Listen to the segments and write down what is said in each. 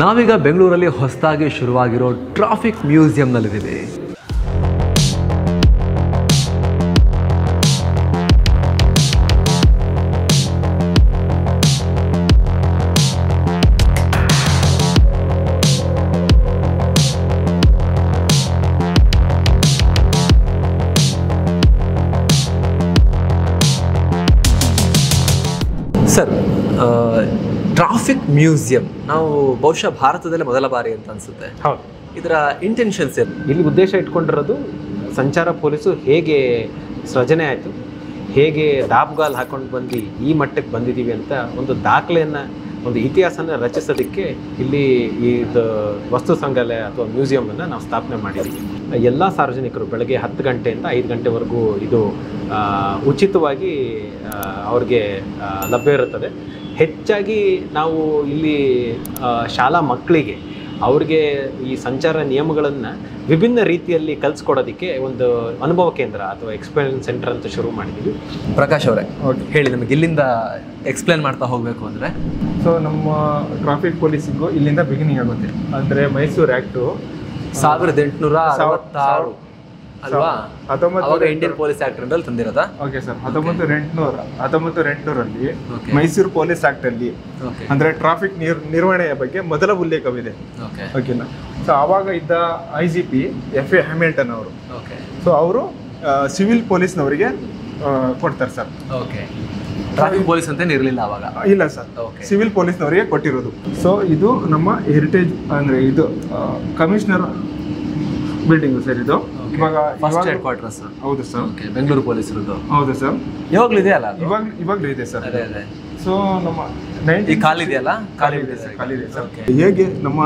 ನಾವೀಗ ಬೆಂಗಳೂರಲ್ಲಿ ಹೊಸದಾಗಿ ಶುರುವಾಗಿರೋ ಟ್ರಾಫಿಕ್ ಮ್ಯೂಸಿಯಂನಲ್ಲಿದ್ದೀವಿ. ಸರ್, ಟ್ರಾಫಿಕ್ ಮ್ಯೂಸಿಯಂ ನಾವು ಬಹುಶಃ ಭಾರತದಲ್ಲೇ ಮೊದಲ ಬಾರಿ ಅಂತ ಅನಿಸುತ್ತೆ. ಹೌದು. ಇದರ ಇಂಟೆನ್ಷನ್ಸ್ ಏನು? ಇಲ್ಲಿ ಉದ್ದೇಶ ಇಟ್ಕೊಂಡಿರೋದು ಸಂಚಾರ ಪೊಲೀಸು ಹೇಗೆ ಸೃಜನೆ ಆಯಿತು, ಹೇಗೆ ದಾಬ್ಗಾಲ್ ಹಾಕೊಂಡು ಬಂದು ಈ ಮಟ್ಟಕ್ಕೆ ಬಂದಿದ್ದೀವಿ ಅಂತ ಒಂದು ದಾಖಲೆಯನ್ನು, ಒಂದು ಇತಿಹಾಸನ ರಚಿಸೋದಕ್ಕೆ ಇಲ್ಲಿ ಇದು ವಸ್ತು ಸಂಗ್ರಹಾಲಯ ಅಥವಾ ಮ್ಯೂಸಿಯಮನ್ನು ನಾವು ಸ್ಥಾಪನೆ ಮಾಡಿದ್ದೀವಿ. ಎಲ್ಲ ಸಾರ್ವಜನಿಕರು ಬೆಳಗ್ಗೆ 10 ಗಂಟೆಯಿಂದ 5 ಗಂಟೆವರೆಗೂ ಇದು ಉಚಿತವಾಗಿ ಅವ್ರಿಗೆ ಲಭ್ಯ ಇರುತ್ತದೆ. ಹೆಚ್ಚಾಗಿ ನಾವು ಇಲ್ಲಿ ಶಾಲಾ ಮಕ್ಕಳಿಗೆ ಅವ್ರಿಗೆ ಈ ಸಂಚಾರ ನಿಯಮಗಳನ್ನು ವಿಭಿನ್ನ ರೀತಿಯಲ್ಲಿ ಕಲಿಸ್ಕೊಡೋದಕ್ಕೆ ಒಂದು ಅನುಭವ ಕೇಂದ್ರ ಅಥವಾ ಎಕ್ಸ್ಪೀರಿಯನ್ಸ್ ಸೆಂಟರ್ ಅಂತ ಶುರು ಮಾಡಿದ್ದೀವಿ. ಪ್ರಕಾಶ್ ಅವರೇ, ಹೇಳಿ ನಮಗೆ ಇಲ್ಲಿಂದ ಎಕ್ಸ್ಪ್ಲೇನ್ ಮಾಡ್ತಾ ಹೋಗಬೇಕು ಅಂದರೆ. ಸೊ ನಮ್ಮ ಟ್ರಾಫಿಕ್ ಪೊಲೀಸಿಗೂ ಇಲ್ಲಿಂದ ಬಿಗಿನಿಂಗ್ ಆಗುತ್ತೆ. ಅಂದರೆ ಮೈಸೂರು ಆ್ಯಕ್ಟು 1866 ಅಲ್ವಾ? ಅವಾಗ ಇಂಡಿಯನ್ ಪೊಲೀಸ್ ಆಕ್ಟ್ ಅಲ್ಲಿ ತಂದಿರೋದಾ? Okay sir. 1908ರಲ್ಲಿ ಮೈಸೂರು ಪೊಲೀಸ್ ಆಕ್ಟ್ ಅಲ್ಲಿ ಅಂದ್ರೆ ಟ್ರಾಫಿಕ್ ನಿರ್ವಹಣೆಯ ಬಗ್ಗೆ ಮೊದಲ ಉಲ್ಲೇಖವಿದೆ. ಓಕೆನಾ? ಸೊ ಆವಾಗ ಇದ್ದ IGP FA ಹ್ಯಾಮಿಲ್ಟನ್ ಅವರು, ಸೊ ಅವರು ಸಿವಿಲ್ ಪೊಲೀಸ್ನವರಿಗೆ ಕೊಡ್ತಾರೆ ಸರ್. ಟ್ರಾಫಿಕ್ ಪೊಲೀಸ್ ಅಂತ ಇರಲಿಲ್ಲ ಅವಾಗ? ಇಲ್ಲ ಸರ್, ಸಿವಿಲ್ ಪೊಲೀಸ್ನವರಿಗೆ ಕೊಟ್ಟಿರೋದು. ಸೊ ಇದು ನಮ್ಮ ಹೆರಿಟೇಜ್ ಅಂದ್ರೆ ಇದು ಕಮಿಷನರ್ ಬಿಲ್ಡಿಂಗ್ ಸರ್. ಇದು ಇವಾಗ ಫಸ್ಟ್ ಹೆಡ್ ಕ್ವಾರ್ಟರ್ಸ್. ಹೌದು ಸರ್. ಬೆಂಗಳೂರು ಪೊಲೀಸರದ್ದು. ಹೌದು ಸರ್. ಯಾವಾಗಲೂ ಇದೆ ಅಲ್ಲ? ಇವಾಗಲೂ ಇದೆ ಸರ್. ಸೊ ನಮ್ಮ ಖಾಲಿ ಇದೆಯಲ್ಲ? ಖಾಲಿ ಇದೆ ಸರ್. ಹೇಗೆ ನಮ್ಮ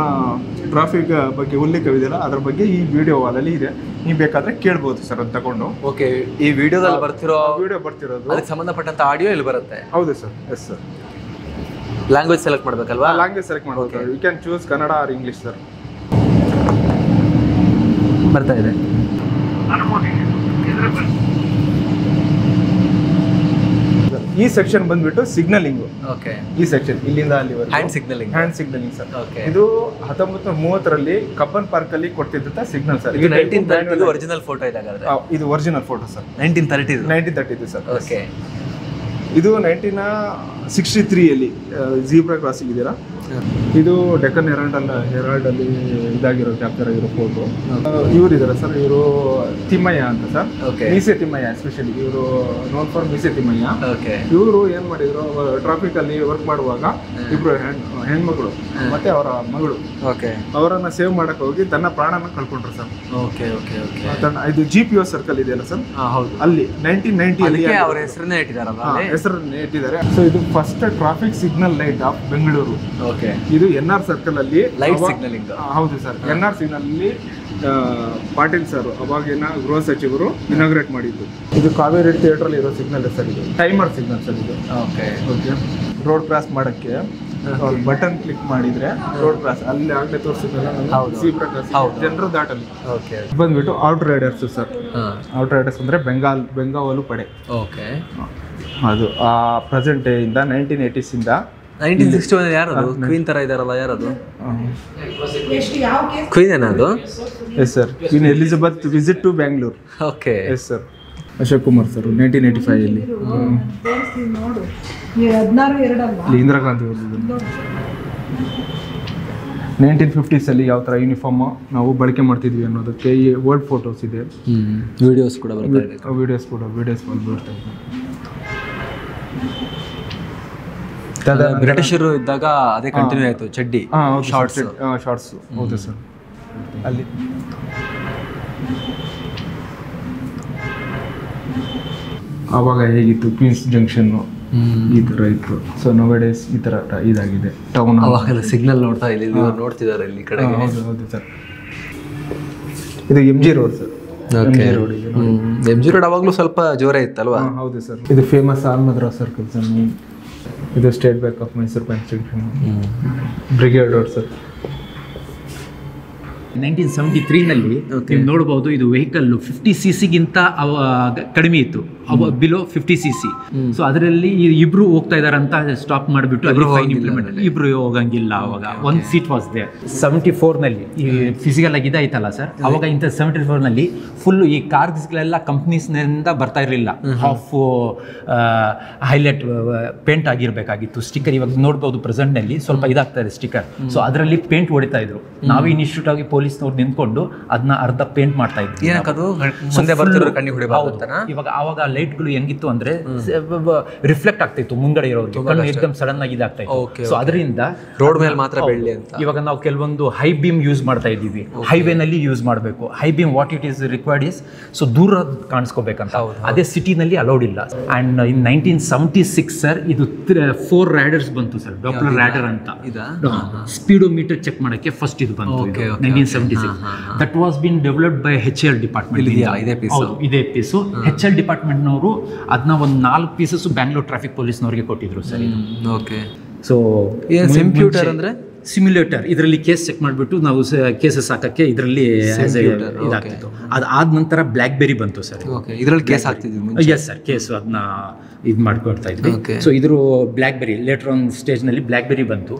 ಟ್ರಾಫಿಕ್ ಬಗ್ಗೆ ಉಲ್ಲೇಖವಿದೆಯಲ್ಲ ಅದ್ರ ಬಗ್ಗೆ ಈ ವಿಡಿಯೋ ವಾಲಲ್ಲಿ ಇದೆ, ನೀವು ಬೇಕಾದ್ರೆ ಕೇಳ್ಬೋದು ಸರ್ ಅದು ತಗೊಂಡು. ಓಕೆ. ಈ ವಿಡಿಯೋದಲ್ಲಿ ವಿಡಿಯೋ ಬರ್ತಿರೋದು ಅದಕ್ಕೆ ಸಂಬಂಧಪಟ್ಟಂತ ಆಡಿಯೋ ಇಲ್ಲಿ ಬರುತ್ತೆ? ಹೌದು sir. Yes sir. Language select ಮಾಡಬೇಕಲ್ವಾ? ಲ್ಯಾಂಗ್ವೇಜ್ ಸೆಲೆಕ್ಟ್ ಮಾಡಬೇಕು. You can choose Kannada or English sir. ಬರ್ತಾ ಇದೆ. ಈ ಸೆಕ್ಷನ್ ಬಂದ್ಬಿಟ್ಟು ಸಿಗ್ನಲಿಂಗ್. ಓಕೆ. ಈ ಸೆಕ್ಷನ್ ಇಲ್ಲಿಂದ ಅಲ್ಲಿ ಹ್ಯಾಂಡ್ ಸಿಗ್ನಲಿಂಗ್. ಸರ್. ಇದು 1930ರಲ್ಲಿ ಕಬ್ಬನ್ ಪಾರ್ಕ್ ಅಲ್ಲಿ ಕೊಡ್ತಿದ್ದ ಸಿಗ್ನಲ್ ಸರ್. ಇದು 1930 ಒರಿಜಿನಲ್ ಫೋಟೋ ಇದೆ ಹಾಗಾದ್ರೆ? ಇದು original photo sir. 1930 sir. Okay. ಇದು 1963ಯಲ್ಲಿ ಜೀಬ್ರಾ ಕ್ರಾಸಿಂಗ್ ಇದೆಯಲ್ಲ, ಇದು ಡೆಕ್ಕನ್ ಹೆರಾಲ್ಡ್ ಅಲ್ಲಿ ಇದಾಗಿರೋ ಕ್ಯಾಪ್ಚರ್ ಆಗಿರೋ ಫೋಟೋ. ಇವರು ಇದಾರೆ ಸರ್, ಇವರು ತಿಮ್ಮಯ್ಯ ಅಂತ ಸರ್. ಮೀಸೆ ತಿಮ್ಮಯ್ಯ, ಎಸ್ಪೆಷಲಿ ಇವರು ನೋನ್ ಫಾರ್ ಮೀಸೆ ತಿಮ್ಮಯ್ಯ. ಇವರು ಏನ್ ಮಾಡಿದ್ರು, ಟ್ರಾಫಿಕ್ ಅಲ್ಲಿ ವರ್ಕ್ ಮಾಡುವಾಗ ಇಬ್ರು ಹೆಣ್ಮಗಳು ಮತ್ತೆ ಅವರ ಮಗಳು ಅವರನ್ನ ಸೇವ್ ಮಾಡಕ್ ಹೋಗಿ ತನ್ನ ಪ್ರಾಣನ ಕಳ್ಕೊಂಡ್ರು ಸರ್. ಇದು GPO ಸರ್ಕಲ್ ಇದೆಯಲ್ಲ ಸರ್, ಅಲ್ಲಿ 1990 ಅವರ ಹೆಸರನ್ನೇ ಇಟ್ಟಿದ್ದಾರೆ. ಸೊ ಇದು first traffic signal light off Bengaluru. ಇದು NR ಸರ್ಕಲ್ ಅಲ್ಲಿ ಲೈಟ್ ಸಿಗ್ನಲಿಂಗ್. ಹೌದು ಸರ್. NR ಸಿಗ್ನಲ್ ಅಲ್ಲಿ ಪಾಟೀಲ್ ಸರ್ ಅವಾಗಿನ ಗೃಹ ಸಚಿವರು ಇನಾಗ್ರೇಟ್ ಮಾಡಿದ್ದು. ಇದು ಕಾವೇರಿ ಥಿಯೇಟರ್ ಅಲ್ಲಿ ಇರೋ ಸಿಗ್ನಲ್ ಸರ್. ಇದು ಟೈಮರ್ ಸಿಗ್ನಲ್ ಸರ್. ಇದು ಓಕೆ. ರೋಡ್ ಕ್ರಾಸ್ ಮಾಡಕ್ಕೆ ಬಟನ್ ಕ್ಲಿಕ್ ಮಾಡಿದ್ರೆ ರೋಡ್ ಕ್ರಾಸ್ ಅಲ್ಲಿ ಆಗ್ಲೇ ತೋರಿಸಿದ್ರಲ್ಲ ಜೀಬ್ರಾ ಕ್ರಾಸಿಂಗ್ ಜನರು ದಾಟಲ್ಲಿ. ಬಂದ್ಬಿಟ್ಟು out Riders sir. Out Riders ಅಂದ್ರೆ ಬೆಂಗಾವಲು ಪಡೆ. ಓಕೆ. ಅದು ಪ್ರೆಸೆಂಟ್ ಇಂದ 1980s ಇಂದ 1961 ಯಾರದು? ಕ್ವೀನ್ ತರ ಇದಾರಲ್ಲ, ಯಾರದು? ಕ್ವೀನ್ ಏನದು? Yes sir. Queen Elizabeth visit to Bangalore. Okay. Yes sir. Ashok Kumar sir 1985 ಅಲ್ಲಿ. ಇಂದಿರಾ ಗಾಂಧಿ 1950s ಅಲ್ಲಿ ಯಾವ ಥರ ಯೂನಿಫಾರ್ಮ್ ನಾವು ಬಳಕೆ ಮಾಡ್ತಿದ್ವಿ ಅನ್ನೋದಕ್ಕೆ ಈ ಓಲ್ಡ್ ಫೋಟೋಸ್ ಇದೆ. ವಿಡಿಯೋಸ್ ಕೂಡ ಬರ್ತಾ ಇದೆ. ವಿಡಿಯೋಸ್ ಬರ್ತಾ ಇದೆ. ಬ್ರಿಟಿಷರು ಇದ್ದಾಗ ಅದೇ ಕಂಟಿನ್ಯೂ ಆಯ್ತು. ಚಡ್ಡಿ, ಶಾರ್ಟ್ಸ್. ಹೌದು ಸರ್. ಅಲ್ಲಿ ಆವಾಗ ಹೇಗಿತ್ತು, ಕ್ವೀನ್ಸ್ ಜಂಕ್ಷನ್ ಈ ತರ ಇತ್ತು. ಸೊ ನೌಡೇಸ್ ಈ ತರ ಇದಾಗಿದೆ ಟೌನ್. ಅವಾಗ ಸಿಗ್ನಲ್ ನೋಡ್ತಿದ್ದಾರೆ ಇಲ್ಲಿ ಕಡೆಗೆ. ಹೌದು ಸರ್. ಇದು MG road sir. MG road ಅವಾಗಲೂ ಸ್ವಲ್ಪ ಜೋರೇ ಇತ್ತಲ್ವಾ? ಹೌದು ಸರ್. ಇದು ಫೇಮಸ್ ಆಲ್ಮದ್ರ ಸರ್ಕಲ್ ಸರ್. ಇದು State Bank of Mysuru bank junction. Brigade road sir. 1973ನಲ್ಲಿ ನೀವು ನೋಡ್ಬೋದು, ಇದು ವೆಹಿಕಲ್ 50cc ಗಿಂತ ಕಡಿಮೆ ಇತ್ತು. Below 50cc. ಸೊ ಅದರಲ್ಲಿ ಇಬ್ರು ಹೋಗ್ತಾ ಇದಾರೆ ಅಂತ ಸ್ಟಾಪ್ ಮಾಡಿಬಿಟ್ಟು ಫೈನ್ ಇಂಪ್ಲಿಮೆಂಟ್, ಇಬ್ರು ಹೋಗಂಗಿಲ್ಲ. ಅವಾಗ ಒಂದು ಸೀಟ್ ವಾಸ್ ದೇ 74ನಲ್ಲಿ ಈ ಫಿಸಿಕಲ್ ಆಗಿದೆ ಆಯ್ತಲ್ಲ ಸರ್, ಅವಾಗ ಇಂಥ 74ನಲ್ಲಿ ಫುಲ್ ಈ ಕಾರ್ಸ್ಗಳೆಲ್ಲ ಕಂಪ್ನೀಸ್ನಿಂದ ಬರ್ತಾ ಇರಲಿಲ್ಲ. ಹಾಫ್ ಹೈಲೈಟ್ ಪೇಂಟ್ ಆಗಿರ್ಬೇಕಾಗಿತ್ತು. ಸ್ಟಿಕ್ಕರ್ ಇವಾಗ ನೋಡ್ಬೋದು ಪ್ರೆಸೆಂಟ್ನಲ್ಲಿ ಸ್ವಲ್ಪ ಇದಾಗ್ತಾ ಇದೆ ಸ್ಟಿಕ್ಕರ್. ಸೊ ಅದರಲ್ಲಿ ಪೇಂಟ್ ಹೊಡಿತಾ ಇದ್ರು. ನಾವು ಇನ್ಸ್ಟಿಟ್ಯೂಟ್ ಆಗಿ ಪೊಲೀಸ್ನವ್ರು ನಿಂತ್ಕೊಂಡು ಅದನ್ನ ಅರ್ಧ ಪೇಂಟ್ ಮಾಡ್ತಾ ಇದ್ವಿ. ಇವಾಗ ಆವಾಗ ಲೈಟ್ಗಳು ಹೆಂಗಿತ್ತು ಅಂದ್ರೆ ರಿಫ್ಲೆಕ್ಟ್ ಆಗ್ತಿತ್ತು ಮುಂಗಡೆ ಇರೋರಿಗೆ, ಕಣ್ಣು ಏಕದಮ್ ಸಡನ್ ಆಗಿ ಇದಾಗ್ತಾ ಇತ್ತು. ಸೊ ಅದರಿಂದ ರೋಡ್ ಮೇಲೆ ಮಾತ್ರ ಬೆಳ್ಳಿ ಅಂತ. ಇವಾಗ ನಾವು ಕೆಲವೊಂದು ಹೈ ಬೀಮ್ ಯೂಸ್ ಮಾಡ್ತಾ ಇದ್ದೀವಿ, ಹೈವೇನಲ್ಲಿ ಯೂಸ್ ಮಾಡಬೇಕು. High beam what it is required is so ದೂರ ಕಾಣಿಸ್ಕೋಬೇಕಂತ, ಅದೇ ಸಿಟಿನಲ್ಲಿ ಅಲೌಡ್ ಇಲ್ಲ. ಅಂಡ್ ಇನ್ 1976 ಸರ್ ಇದು 4 ರೈಡರ್ಸ್ ಬಂತು ಸರ್, ಡಾಪ್ಲರ್ ರೈಡರ್ ಅಂತ. ಸ್ಪೀಡೋಮೀಟರ್ ಚೆಕ್ ಮಾಡಕ್ಕೆ ಫಸ್ಟ್ ಇದು ಬಂತು 1976. That was bin developed by HAL department. ಇದೇ ಪೀಸು HAL ಡಿಪಾರ್ಟ್ಮೆಂಟ್ನವರು ಅದನ್ನ ಒಂದು 4 ಪೀಸಸ್ ಬ್ಯಾಂಗ್ಳೂರ್ ಟ್ರಾಫಿಕ್ ಪೊಲೀಸ್ನವ್ರಿಗೆ ಕೊಟ್ಟಿದ್ರು ಸರ್. ಓಕೆ. ಸೊ ಕಂಪ್ಯೂಟರ್ ಅಂದ್ರೆ ಸಿಮ್ಯುಲೇಟರ್, ಇದರಲ್ಲಿ ಕೇಸ್ ಚೆಕ್ ಮಾಡಿಬಿಟ್ಟು ನಾವು ಕೇಸಸ್ ಹಾಕಕ್ಕೆ ಇದರಲ್ಲಿ ಇದಾಗ್ತಿತ್ತು. ಅದಾದ ನಂತರ ಬ್ಲ್ಯಾಕ್ಬೆರಿ ಬಂತು ಸರ್. ಇದರಲ್ಲಿ ಕೇಸ್ ಆಗ್ತಿದ್ವಿ. ಎಸ್ ಸರ್, ಕೇಸು ಅದನ್ನ ಇದು ಮಾಡ್ಕೊಡ್ತಾ ಇದ್ವಿ. ಸೊ ಇದ್ರ ಬ್ಲ್ಯಾಕ್ಬೆರಿ ಲೇಟರ್ ಆನ್ ಸ್ಟೇಜ್ನಲ್ಲಿ ಬ್ಲ್ಯಾಕ್ಬೆರಿ ಬಂತು.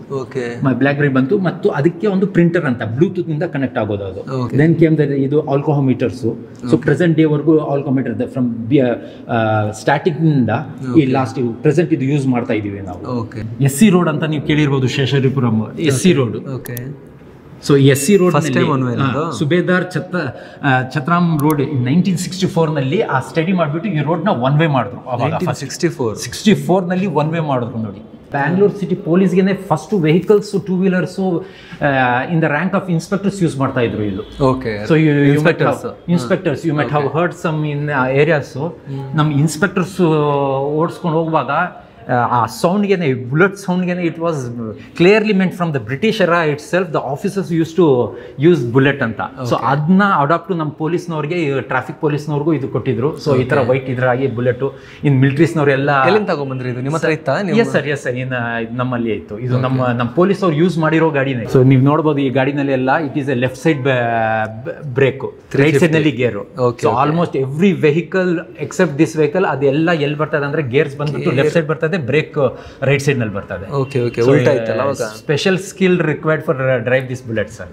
ಬ್ಲ್ಯಾಕ್ಬೆರಿ ಬಂತು ಮತ್ತು ಅದಕ್ಕೆ ಒಂದು ಪ್ರಿಂಟರ್ ಅಂತ ಬ್ಲೂಟೂತ್ ನಿಂದ ಕನೆಕ್ಟ್ ಆಗೋದು ಅದು. ದೆನ್ ಕೇಮ್ ಇದು ಆಲ್ಕೋಮೀಟರ್ಸು. ಸೊ ಪ್ರೆಸೆಂಟ್ ಡೇ ವರ್ಗೂ ಆಲ್ಕೋಮೀಟರ್ ಫ್ರಮ್ ಸ್ಟಾರ್ಟಿಂಗ್ ನಿಂದ ಈ ಲಾಸ್ಟ್ ಪ್ರೆಸೆಂಟ್ ಇದು ಯೂಸ್ ಮಾಡ್ತಾ ಇದೀವಿ ನಾವು. SC ರೋಡ್ ಅಂತ ನೀವು ಕೇಳಿರ್ಬೋದು, Seshadripuram SC road. So SC road Subedar Chatram road 1964ನಲ್ಲಿ ಆ ಸ್ಟಡಿ ಮಾಡಿಬಿಟ್ಟು ಈ ರೋಡ್ನ ಒನ್ ವೇ ಮಾಡಿದ್ರು. ಅವಾಗ 64ನಲ್ಲಿ ಒನ್ ವೇ ಮಾಡಿದ್ರು ನೋಡಿ. ಬ್ಯಾಂಗ್ಳೂರ್ ಸಿಟಿ ಪೊಲೀಸ್ಗೆ first vehicles 2 wheelers in the rank of inspectors use ಮಾಡ್ತಾ ಇದ್ರು ಇದು. So inspectors you might have heard some in areas. ನಮ್ಮ ಇನ್ಸ್ಪೆಕ್ಟರ್ಸ್ ಓಡಿಸ್ಕೊಂಡು ಹೋಗುವಾಗ ಆ ಸೌಂಡ್ಗೆ, ಬುಲೆಟ್ ಸೌಂಡ್ಗೆ, it was clearly meant from the British era itself. The officers use to use bullet ಅಂತ. ಸೊ ಅದನ್ನ ಅಡಾಪ್ಟ್ ನಮ್ಮ ಪೊಲೀಸ್ನವ್ರಿಗೆ, ಟ್ರಾಫಿಕ್ ಪೊಲೀಸ್ನವ್ರಿಗೂ ಇದು ಕೊಟ್ಟಿದ್ರು. ಸೊ ಈ ಥರ ವೈಟ್ ಇದ್ರಾಗಿ ಬುಲೆಟ್ ಇನ್ ಮಿಲಿಟರೀಸ್ನವರೆಲ್ಲ ತಗೊಂಡ್ಬಂದ್ರಿ. ಇದು ನಿಮ್ಮ ಹತ್ರ ಇತ್ತಾ? ಎಸ್ ಸರ್, ಎಸ್ ಸರ್, ನಮ್ಮಲ್ಲಿ ಇತ್ತು. ಇದು ನಮ್ಮ ಪೊಲೀಸ್ ಅವ್ರು ಯೂಸ್ ಮಾಡಿರೋ ಗಾಡಿನೇ. ಸೊ ನೀವು ನೋಡ್ಬೋದು ಈ ಗಾಡಿನಲ್ಲಿ ಎಲ್ಲ it is a left side brake, right side ನಲ್ಲಿ gear. So almost every vehicle except this vehicle ಅದೆಲ್ಲ ಎಲ್ಲಿ ಬರ್ತದೆ ಅಂದ್ರೆ ಗೇರ್ಸ್ ಬಂದ್ಬಿಟ್ಟು ಲೆಫ್ಟ್ ಸೈಡ್ ಬರ್ತದೆ, ಬ್ರೇಕ್ ರೈಟ್ ಸೈಡ್ ನಲ್ಲಿ ಬರ್ತದೆ. Special skill required for drive this bullet sir.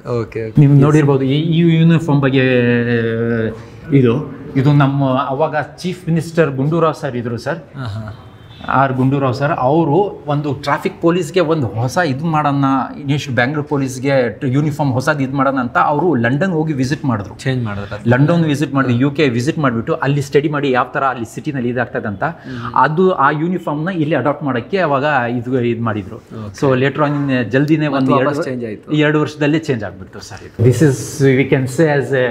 ನೀವು ನೋಡಿರ್ಬೋದು ಈ ಯೂನಿಫಾರ್ಮ್ ಬಗ್ಗೆ. ಇದು ನಮ್ಮ ಅವಾಗ ಚೀಫ್ ಮಿನಿಸ್ಟರ್ ಗುಂಡೂರಾವ್ ಸರ್ ಇದ್ರು ಸರ್, ಗುಂಡೂರಾವ್ ಸರ್. ಅವರು ಒಂದು ಟ್ರಾಫಿಕ್ ಪೊಲೀಸ್ಗೆ ಒಂದು ಹೊಸ ಇದು ಮಾಡೋಣ, ಬ್ಯಾಂಗ್ಳೂರ್ ಪೊಲೀಸ್ಗೆ ಯೂನಿಫಾರ್ಮ್ ಹೊಸದು ಇದು ಮಾಡೋಣ ಅಂತ ಅವರು ಲಂಡನ್ ಹೋಗಿ ವಿಸಿಟ್ ಮಾಡಿದ್ರು. ಚೇಂಜ್ ಮಾಡಿದ್ರು. ಲಂಡನ್ ವಿಸಿಟ್ ಮಾಡಿದ್ರು, UK ವಿಸಿಟ್ ಮಾಡಿಬಿಟ್ಟು ಅಲ್ಲಿ ಸ್ಟಡಿ ಮಾಡಿ ಯಾವ ಥರ ಅಲ್ಲಿ ಸಿಟಿನಲ್ಲಿ ಇದಾಗ್ತದೆ ಅಂತ ಅದು ಆ ಯೂನಿಫಾರ್ಮ್ನ ಇಲ್ಲಿ ಅಡಾಪ್ಟ್ ಮಾಡೋಕ್ಕೆ ಅವಾಗ ಇದು ಮಾಡಿದ್ರು. ಸೊ ಲೇಟರ್ ಆನ್ ಜಲ್ದಿನೇ ಒಂದು 2 ವರ್ಷದಲ್ಲೇ ಚೇಂಜ್ ಆಗಿಬಿಡ್ತು sir. This is we can say as a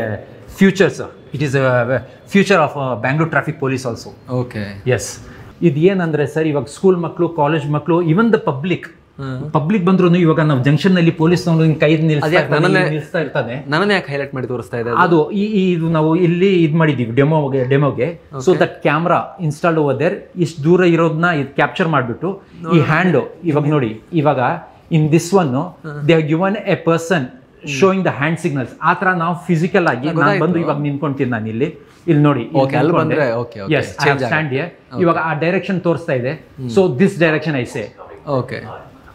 future sir. It is a future of Bangalore traffic police also. Okay. Yes. ಇದು ಏನಂದ್ರೆ ಸರ್, ಇವಾಗ ಸ್ಕೂಲ್ ಮಕ್ಕಳು, ಕಾಲೇಜ್ ಮಕ್ಕಳು, ಇವನ್ ದ ಪಬ್ಲಿಕ್ ಬಂದ್ರು ಇವಾಗ ನಾವು ಜಂಕ್ಷನ್ ನಲ್ಲಿ ಪೊಲೀಸ್ ಕೈ ನಿಲ್ಲಿಸ್ತಾ ಇರ್ತಾನೆ. ನನ್ನನ್ನು ಯಾಕೆ ಹೈಲೈಟ್ ಮಾಡಿ ತೋರಿಸ್ತಾ ಇದೆ ಅದು ಇದು ನಾವು ಇಲ್ಲಿ ಇದು ಮಾಡಿದೀವಿ ಡೆಮೋಗೆ. So that camera installed over there. ಇಷ್ಟು ದೂರ ಇರೋದನ್ನ ಇದು ಕ್ಯಾಪ್ಚರ್ ಮಾಡಿಬಿಟ್ಟು ಈ ಹ್ಯಾಂಡ್ ಇವಾಗ ನೋಡಿ, ಇವಾಗ in this one they have given A person showing the hand signals. ಆ ಥರ ನಾವು ಫಿಸಿಕಲ್ ಆಗಿ ನಾನು ಬಂದು ಇವಾಗ ನಿಂತ್ಕೊಂತೀನಿ, ನಾನು ಇಲ್ಲಿ ನೋಡಿ ಸ್ಟ್ಯಾಂಡ್. ಇವಾಗ ಆ ಡೈರೆಕ್ಷನ್ ತೋರಿಸ್ತಾ ಇದೆ. So this direction I say okay.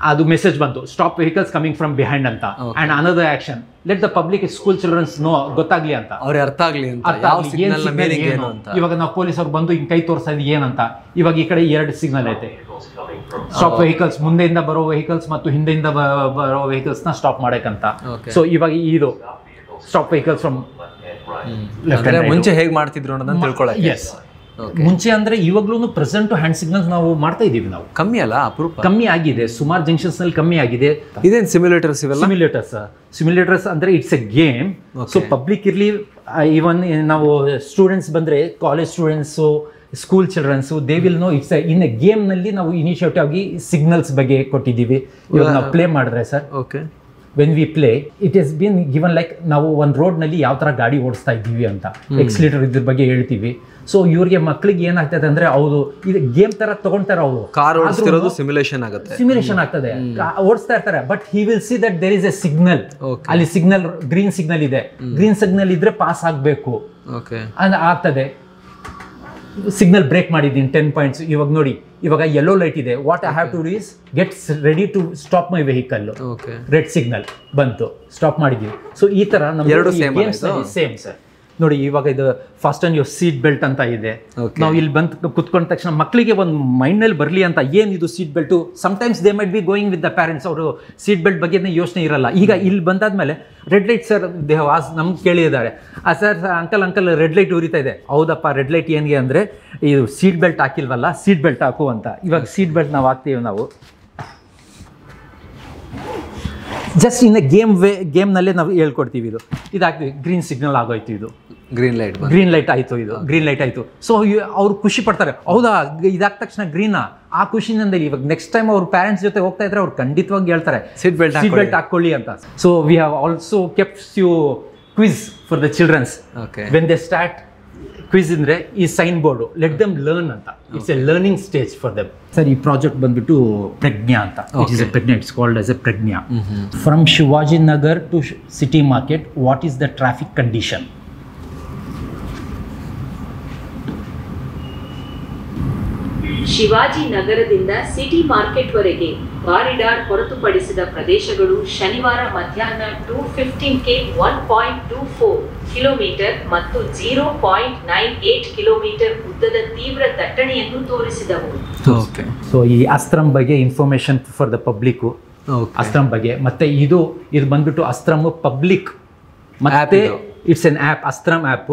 ಅದು ಮೆಸೇಜ್ ಬಂತು, stop vehicles coming from behind ಅಂತ. And another action, let the public school childrens ಗೊತ್ತಾಗ್ಲಿ ಅಂತ, ಅವ್ರಿಗೆ ಅರ್ಥ ಆಗ್ಲಿ ಅಂತ. ಇವಾಗ ನಾವು ಪೊಲೀಸ್ ಅವ್ರು ಬಂದು ಹಿಂಗ್ ಕೈ ತೋರಿಸ್ತಾ ಇದ್ ಏನಂತ. ಇವಾಗ ಈ ಕಡೆ 2 ಸಿಗ್ನಲ್ ಐತೆ. ಸ್ಟಾಪ್ ವೆಹಿಕಲ್ಸ್, ಮುಂದೆಯಿಂದ ಬರೋ ವೆಹಿಕಲ್ಸ್ ಮತ್ತು ಹಿಂದೆಯಿಂದ ಬರೋ ವೆಹಿಕಲ್ಸ್ ನ ಸ್ಟಾಪ್ ಮಾಡಕ್ಕಂತ. ಸೊ ಇವಾಗ ಇದು ಸ್ಟಾಪ್ ವೆಹಿಕಲ್ಸ್ ಫ್ರಮ್ ಮುಂಚೆ ಹೇಗೆ ಮಾಡ್ತಿದ್ರು ಅನ್ನೋದನ್ನ ತಿಳ್ಕೊಳ್ಳೋಕೆ. ಎಸ್, ಮುಂಚೆ ಅಂದ್ರೆ ಇವಾಗ್ಲೂ ಪ್ರೆಸೆಂಟ್ ಹ್ಯಾಂಡ್ ಸಿಗ್ನಲ್ಸ್ ನಾವು ಮಾಡ್ತಾ ಇದೀವಿ. ನಾವು ಕಮ್ಮಿ ಅಲ್ಲ, ಅಪರೂಪ ಕಮ್ಮಿ ಆಗಿದೆ, ಸುಮಾರು ಜಂಕ್ಷನ್ಸ್ ನಲ್ಲಿ ಕಮ್ಮಿ ಆಗಿದೆ. ಇದೇನು ಸಿಮ್ಯುಲೇಟರ್ಸ್ ಇವೆಲ್ಲ? ಸಿಮ್ಯುಲೇಟರ್ಸ್ ಅಂದ್ರೆ it's a game. So public ಇರ್ಲಿ, ಈವನ್ ನಾವು ಸ್ಟೂಡೆಂಟ್ಸ್ ಬಂದ್ರೆ, college students, school childrens, they will know it's in a game ನಲ್ಲಿ ನಾವು ಇನಿಷಿಯೇಟಿವ್ ಆಗಿ ಸಿಗ್ನಲ್ಸ್ ಬಗ್ಗೆ ಕೊಟ್ಟಿದ್ದೀವಿ. ಇವಾಗ ನಾವು ಪ್ಲೇ ಮಾಡಿದ್ರೆ sir, okay, when we play it is been given like ನಾವು ಒಂದು ರೋಡ್ ನಲ್ಲಿ ಯಾವ ತರ ಗಾಡಿ ಓಡಿಸ್ತಾ ಇದ್ದೀವಿ ಅಂತ, ಎಕ್ಸಿಲೇಟರ್ ಇದ್ರ ಬಗ್ಗೆ ಹೇಳ್ತೀವಿ. ಸೊ ಇವ್ರಿಗೆ ಮಕ್ಳಿಗೆ ಏನಾಗ್ತದೆ ಅಂದ್ರೆ ಅವರು ಇದು ಗೇಮ್ ತರ ತಗೊಂತಾರೆ. ಅವರು ಕಾರ್ ಓಡಿಸ್ತಿರೋದು ಸಿಮ್ಯುಲೇಷನ್ ಆಗ್ತದೆ, ಓಡಿಸ್ತಾ ಇರ್ತಾರೆ. But he will see that there is a signal. ಅಲ್ಲಿ ಸಿಗ್ನಲ್, ಗ್ರೀನ್ ಸಿಗ್ನಲ್ ಇದೆ, ಗ್ರೀನ್ ಸಿಗ್ನಲ್ ಇದ್ರೆ ಪಾಸ್ ಆಗ್ಬೇಕು ಆಗ್ತದೆ. ಸಿಗ್ನಲ್ ಬ್ರೇಕ್ ಮಾಡಿದ್ದೀನಿ 10 ಪಾಯಿಂಟ್ಸ್. ಇವಾಗ ನೋಡಿ, ಇವಾಗ ಯೆಲ್ಲೋ ಲೈಟ್ ಇದೆ. What I have to do is gets ready to stop my vehicle. Red signal ಬಂತು, ಸ್ಟಾಪ್ ಮಾಡಿದ್ದೀವಿ. ಸೊ ಈ ಥರ ನಮ್ಮ ಸೇಮ್ ಸರ್. ನೋಡಿ, ಇವಾಗ ಇದು fast on your seat belt ಅಂತ ಇದೆ. ನಾವು ಇಲ್ಲಿ ಬಂದು ಕುತ್ಕೊಂಡ ತಕ್ಷಣ ಮಕ್ಕಳಿಗೆ ಒಂದು ಮೈಂಡ್ನಲ್ಲಿ ಬರಲಿ ಅಂತ ಏನಿದು seat belt. Sometimes they might be going with the parents, ಅವರು ಸೀಟ್ ಬೆಲ್ಟ್ ಬಗ್ಗೆ ಯೋಚನೆ ಇರಲ್ಲ. ಈಗ ಇಲ್ಲಿ ಬಂದಾದ್ಮೇಲೆ red light sir they was ನಮ್ಗೆ ಕೇಳಿದ್ದಾರೆ, ಸರ್ ಅಂಕಲ್ ರೆಡ್ ಲೈಟ್ ಉರಿತಾ ಇದೆ. ಹೌದಪ್ಪ, ರೆಡ್ ಲೈಟ್ ಏನಿಗೆ ಅಂದರೆ ಇದು ಸೀಟ್ ಬೆಲ್ಟ್ ಹಾಕಿಲ್ವಲ್ಲ, ಸೀಟ್ ಬೆಲ್ಟ್ ಹಾಕು ಅಂತ. ಇವಾಗ ಸೀಟ್ ಬೆಲ್ಟ್ ನಾವು ಹಾಕ್ತೀವಿ. ನಾವು ಜಸ್ಟ್ ಇನ್ ಗೇಮ್ನಲ್ಲೇ ನಾವು ಹೇಳ್ಕೊಡ್ತೀವಿ. ಇದು ಹಾಕ್ತೀವಿ, ಗ್ರೀನ್ ಸಿಗ್ನಲ್ ಆಗೋಯ್ತು, ಇದು ಗ್ರೀನ್ ಲೈಟ್ ಆಯಿತು, ಇದು ಗ್ರೀನ್ ಲೈಟ್ ಆಯಿತು. ಸೊ ಅವ್ರು ಖುಷಿ ಪಡ್ತಾರೆ. ಹೌದಾ, ಇದಾದ ತಕ್ಷಣ ಗ್ರೀನಾ, ಆ ಖುಷಿನಿಂದ ಇವಾಗ ನೆಕ್ಸ್ಟ್ ಟೈಮ್ ಅವ್ರ ಪ್ಯಾರೆಂಟ್ಸ್ ಜೊತೆ ಹೋಗ್ತಾ ಇದ್ರೆ ಅವ್ರು ಖಂಡಿತವಾಗಿ ಹೇಳ್ತಾರೆ ಸೀಟ್ ಬೆಲ್ಟ್ ಹಾಕೊಳ್ಳಿ ಅಂತ. So we have also kept you quiz for the childrens. When they start quiz ಅಂದರೆ ಈ sign board let them learn ಅಂತ. It's a learning stage for them. Sir, ಈ ಪ್ರಾಜೆಕ್ಟ್ ಬಂದ್ಬಿಟ್ಟು ಪ್ರಜ್ಞಾ ಅಂತ. It is a Prajna, it's called as a Prajna. From Shivaji Nagar to city market, what is the traffic condition? Shivaji ನಗರದಿಂದ city ಮಾರ್ಕೆಟ್ವರೆಗೆ corridor ಹೊರತುಪಡಿಸಿದ ಪ್ರದೇಶಗಳು ಶನಿವಾರ ಮಧ್ಯಾಹ್ನ 2:15ಕ್ಕೆ 1.24 kilometre ಮತ್ತು 0.98 kilometre ಉದ್ದದ ತೀವ್ರ ದಟ್ಟಣೆಯನ್ನು ತೋರಿಸಿದವು. ಸೊ ಈ ಅಸ್ತ್ರಂ ಬಗ್ಗೆ information for the public. Astram ಬಗ್ಗೆ ಮತ್ತೆ ಇದು ಬಂದ್ಬಿಟ್ಟು ಅಸ್ತ್ರಂ ಪಬ್ಲಿಕ್ ಮತ್ತೆ it's an app, Astram app.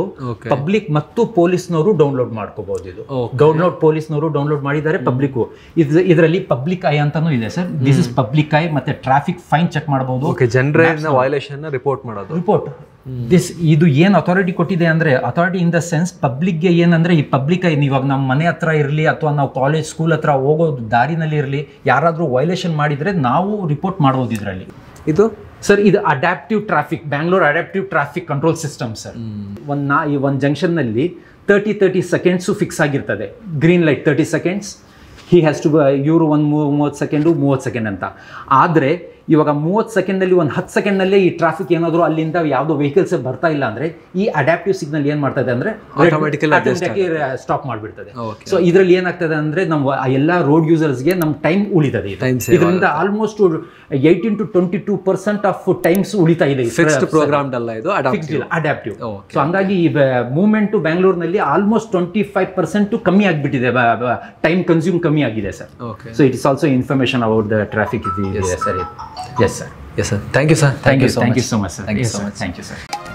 Public ಮತ್ತು ಪೊಲೀಸ್ನವರು ಡೌನ್ಲೋಡ್ ಮಾಡ್ಕೋಬಹುದು. ಇದು ಪೊಲೀಸ್ನವರು ಡೌನ್ಲೋಡ್ ಮಾಡಿದ್ದಾರೆ, ಪಬ್ಲಿಕ್. ಇದರಲ್ಲಿ ಪಬ್ಲಿಕ್ ಐ ಅಂತಾನೂ ಇದೆ sir. This is public I. ಮತ್ತೆ ಟ್ರಾಫಿಕ್ ಫೈನ್ ಚೆಕ್ ಮಾಡಬಹುದು, ಜನರ ವೈಲೇಷನ್ ರಿಪೋರ್ಟ್ ಇದು ಏನು ಅಥಾರಿಟಿ ಕೊಟ್ಟಿದೆ ಅಂದ್ರೆ, ಅಥಾರಿಟಿ ಇನ್ ದ ಸೆನ್ಸ್ ಪಬ್ಲಿಕ್ಗೆ ಏನಂದ್ರೆ, ಈ ಪಬ್ಲಿಕ್ ಐ ಇವಾಗ ನಮ್ಮ ಮನೆ ಹತ್ರ ಇರಲಿ ಅಥವಾ ನಾವು ಕಾಲೇಜ್ ಸ್ಕೂಲ್ ಹತ್ರ ಹೋಗೋದು ದಾರಿನಲ್ಲಿ ಇರಲಿ, ಯಾರಾದರೂ ವೈಲೇಷನ್ ಮಾಡಿದ್ರೆ ನಾವು ರಿಪೋರ್ಟ್ ಮಾಡ್ಬೋದು ಇದರಲ್ಲಿ. ಇದು ಸರ್, ಇದು adaptive traffic, Bangalore adaptive traffic control system sir. ಒಂದು ಜಂಕ್ಷನ್ನಲ್ಲಿ 30 ಸೆಕೆಂಡ್ಸು ಫಿಕ್ಸ್ ಆಗಿರ್ತದೆ. Green light 30 seconds, he has to ಇವರು ಒಂದು 30 ಸೆಕೆಂಡ್ ಅಂತ. ಆದರೆ ಇವಾಗ 30 ಸೆಕೆಂಡಲ್ಲಿ ಒಂದು 10 ಸೆಕೆಂಡ್ನಲ್ಲೇ ಈ ಟ್ರಾಫಿಕ್ ಏನಾದರೂ ಅಲ್ಲಿಂದ ಯಾವುದೋ ವೆಹಿಕಲ್ಸ್ ಬರ್ತಾ ಇಲ್ಲ ಅಂದರೆ ಈ ಅಡ್ಯಾಪ್ಟಿವ್ ಸಿಗ್ನಲ್ ಏನು ಮಾಡ್ತದೆ ಅಂದರೆ ಆಟೋಮೆಟಿಕಲಿ ಸ್ಟಾಪ್ ಮಾಡಿಬಿಡ್ತದೆ. ಸೊ ಇದರಲ್ಲಿ ಏನಾಗ್ತದೆ ಅಂದರೆ ನಮ್ಮ ಎಲ್ಲ ರೋಡ್ ಯೂಸರ್ಸ್ಗೆ ನಮ್ಮ ಟೈಮ್ ಉಳಿತದೆ. ಇದರಿಂದ ಆಲ್ಮೋಸ್ಟ್ 18 to 22% ಆಫ್ ಟೈಮ್ಸ್ ಉಳಿತಾ ಇದೆ. ಫಿಕ್ಸ್ಡ್ ಪ್ರೋಗ್ರಾಮ್ಡ್ ಅಲ್ಲ, ಇದು ಅಡ್ಯಾಪ್ಟಿವ್. ಸೊ ಹಂಗಾಗಿ ಈ ಮೂವ್ಮೆಂಟು ಬ್ಯಾಂಗ್ಳೂರ್ನಲ್ಲಿ ಆಲ್ಮೋಸ್ಟ್ 25% ಕಮ್ಮಿ ಆಗಿಬಿಟ್ಟಿದೆ, ಟೈಮ್ ಕನ್ಸ್ಯೂಮ್ ಕಮ್ಮಿ ಆಗಿದೆ sir. So it is also information about the traffic ಇದೆ sir. Yes sir. Yes sir. Thank you sir. Thank you so much sir. Thank you so much.